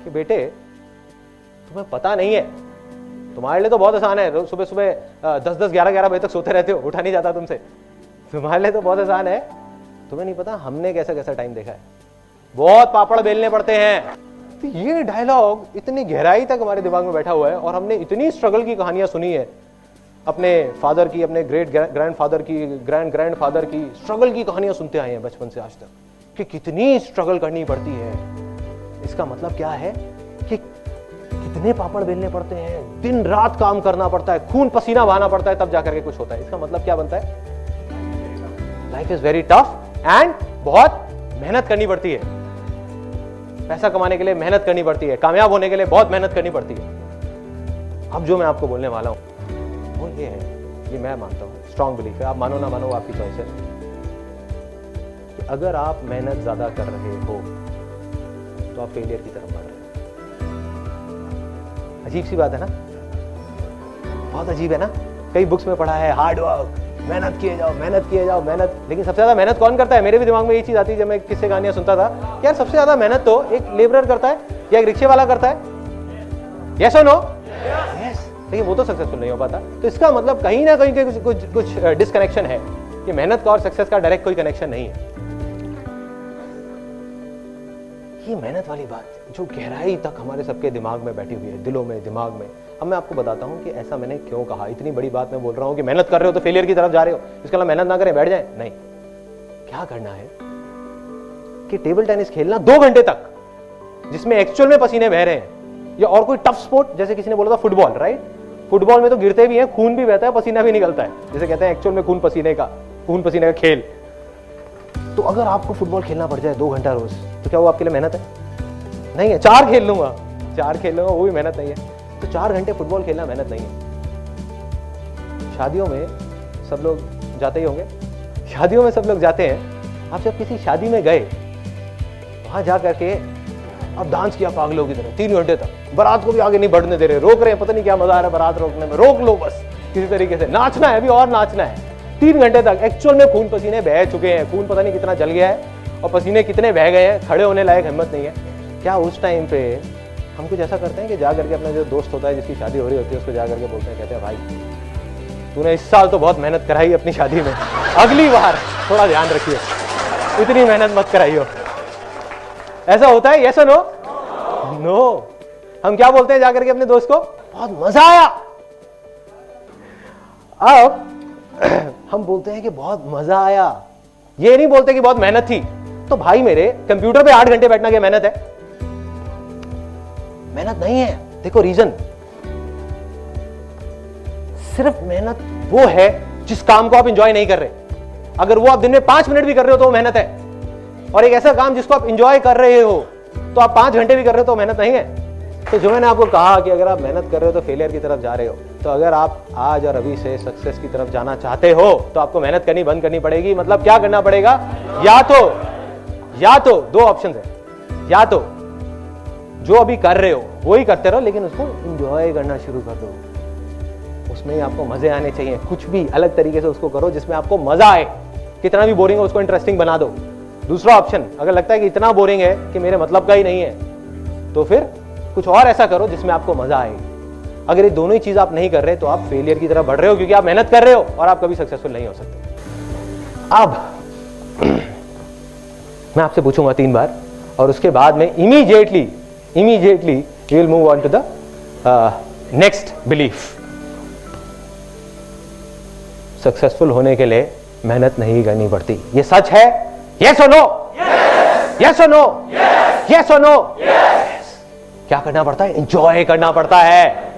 कि बेटे तुम्हें पता नहीं है, तुम्हारे लिए तो बहुत आसान है, सुबह सुबह 10-10, 11-11 बजे तक सोते रहते हो, उठा नहीं जाता तुमसे, तुम्हारे लिए तो बहुत आसान है, तुम्हें नहीं पता हमने कैसा कैसा टाइम देखा है, बहुत पापड़ बेलने पड़ते हैं। तो ये डायलॉग इतनी गहराई तक हमारे दिमाग में बैठा हुआ है और हमने इतनी स्ट्रगल की कहानियां सुनी है, अपने फादर की, अपने ग्रेट ग्रैंडफादर की, ग्रैंडफादर की स्ट्रगल की कहानियां सुनते आए हैं बचपन से आज तक कि कितनी स्ट्रगल करनी पड़ती है। इसका मतलब क्या है कि कितने पापड़ बेलने पड़ते हैं, दिन रात काम करना पड़ता है, खून पसीना बहाना पड़ता है, तब जाकर के कुछ होता है। इसका मतलब क्या बनता है? Life is very tough and बहुत मेहनत करनी पड़ती है। पैसा कमाने के लिए मेहनत करनी पड़ती है, कामयाब होने के लिए बहुत मेहनत करनी पड़ती है। अब जो मैं आपको बोलने वाला हूं वो ये है, ये मैं मानता हूं, स्ट्रॉन्ग बिलीफ है, आप मानो ना मानो आपकी चॉइस है, कि अगर आप मेहनत ज्यादा कर रहे हो तो आप फेलियर की तरफ बढ़ रहे हो। अजीब सी बात है ना, बहुत अजीब है ना। कई बुक्स में पढ़ा है हार्ड वर्क, मेहनत किए जाओ, मेहनत किए जाओ, मेहनत, लेकिन सबसे ज्यादा मेहनत कौन करता है? मेरे भी दिमाग में ये चीज आती है जब मैं किससे कहानियां सुनता था, यार सबसे ज्यादा मेहनत तो एक लेबरर करता है या एक रिक्शे वाला करता है। यस और नो? यस। लेकिन वो तो सक्सेसफुल नहीं हो पाता। तो इसका मतलब कहीं ना कहीं कुछ डिस्कनेक्शन है कि मेहनत का और सक्सेस का डायरेक्ट कोई कनेक्शन नहीं है। ये मेहनत वाली बात जो गहराई तक हमारे सबके दिमाग में बैठी हुई है, दिलों में, दिमाग में। अब मैं आपको बताता हूं कि ऐसा मैंने क्यों कहा। इतनी बड़ी बात मैं बोल रहा हूं कि मेहनत कर रहे हो तो फेलियर की तरफ जा रहे हो, इसके अलावा मेहनत ना करें बैठ जाए, नहीं। क्या करना है कि टेबल टेनिस खेलना 2 घंटे तक, जिसमें एक्चुअल में पसीने बह रहे हैं, या और कोई टफ स्पोर्ट, जैसे किसी ने बोला था फुटबॉल, राइट? फुटबॉल में तो गिरते भी हैं, खून भी बहता है, पसीना भी निकलता है, जैसे कहते हैं एक्चुअल में खून पसीने का खेल। तो अगर आपको फुटबॉल खेलना पड़ जाए 2 घंटा रोज, तो क्या वो आपके लिए मेहनत है? नहीं है। 4 खेल लूंगा, वो भी मेहनत नहीं है। तो 4 घंटे फुटबॉल खेलना मेहनत नहीं है। शादियों में सब लोग जाते ही होंगे, शादियों में सब लोग जाते हैं। आप जब किसी शादी में गए, वहां जा करके अब डांस किया पागलों की तरह 3 घंटे तक, बारात को भी आगे नहीं बढ़ने दे रहे, रोक रहे हैं, पता नहीं क्या मजा आ रहा है बारात रोकने में, रोक लो बस किसी तरीके से, नाचना है अभी और नाचना है। 3 घंटे तक एक्चुअल में खून पसीने बह चुके हैं, खून पता नहीं कितना जल गया है और पसीने कितने बह गए हैं, खड़े होने लायक हिम्मत नहीं है। क्या उस टाइम पे हम कुछ ऐसा करते हैं कि जा करके अपना जो दोस्त होता है जिसकी शादी हो रही होती है उसको जा करके बोलते हैं, कहते हैं भाई तूने इस साल तो बहुत मेहनत कराई अपनी शादी में, अगली बार थोड़ा ध्यान रखिए, इतनी मेहनत मत कराइयो। ऐसा होता है? यस और नो? नो। हम क्या बोलते हैं जाकर के अपने दोस्त को? बहुत मजा आया। अब हम बोलते हैं कि बहुत मजा आया, ये नहीं बोलते कि बहुत मेहनत थी। तो भाई मेरे, कंप्यूटर पे 8 घंटे बैठना क्या मेहनत है? मेहनत नहीं है। देखो रीजन, सिर्फ मेहनत वो है जिस काम को आप एंजॉय नहीं कर रहे। अगर वो आप दिन में 5 मिनट भी कर रहे हो तो वो मेहनत है, और एक ऐसा काम जिसको आप एंजॉय कर रहे हो तो आप 5 घंटे भी कर रहे हो तो मेहनत नहीं है। तो जो मैंने आपको कहा कि अगर आप मेहनत कर रहे हो तो फेलियर की तरफ जा रहे हो, तो अगर आप आज और अभी से सक्सेस की तरफ जाना चाहते हो तो आपको मेहनत करनी बंद करनी पड़ेगी। मतलब क्या करना पड़ेगा? या तो 2 ऑप्शन है, या तो जो अभी कर रहे हो वही करते रहो, लेकिन उसको एंजॉय करना शुरू कर दो, उसमें ही आपको मजे आने चाहिए। कुछ भी अलग तरीके से उसको करो जिसमें आपको मजा आए, कितना भी बोरिंग हो उसको इंटरेस्टिंग बना दो। दूसरा ऑप्शन, अगर लगता है कि इतना बोरिंग है कि मेरे मतलब का ही नहीं है, तो फिर कुछ और ऐसा करो जिसमें आपको मजा आए। अगर ये दोनों ही चीज आप नहीं कर रहे तो आप फेलियर की तरफ बढ़ रहे हो, क्योंकि आप मेहनत कर रहे हो और आप कभी सक्सेसफुल नहीं हो सकते। अब मैं आपसे पूछूंगा 3 बार और उसके बाद में immediately you will move on to the next belief. Successful होने के लिए मेहनत नहीं करनी पड़ती, ये सच है? यस और नो? यस और नो? यस और नो? क्या करना पड़ता है? एंजॉय करना पड़ता है।